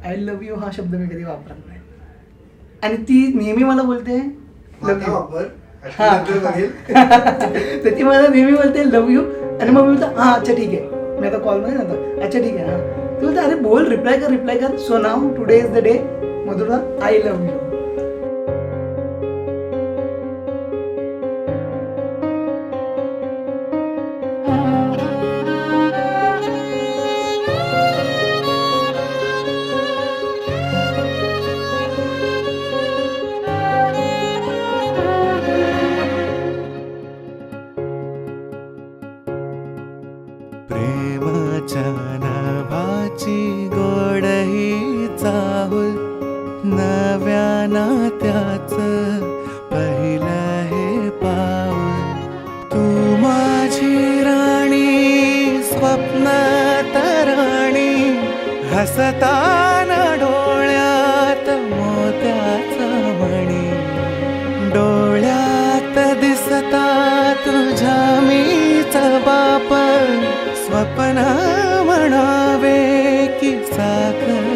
I love you हा शब्द मी कधी वापरत नाही. आणि ती नेहमी मला बोलते लव्ह यू. हा तर ती मला नेहमी बोलते लव्ह यू. आणि मग मी बोलतो हां अच्छा ठीक आहे, मी आता कॉलमध्ये नव्हतो, अच्छा ठीक आहे हां. ती बोलते अरे बोल, रिप्लाय कर. So now today is the day Madhura, I love you. प्रेमाच्या नावाची गोड ही चाहूल, नव्या नात्याचं पहिलं हे पाऊल. तू माझी राणी, स्वप्नात राणी, हसताना डोळ्यात मोत्याचा मणी. डोळ्यात दिसता तुझ्या मीच बाप, स्वप्न म्हणावे की साखर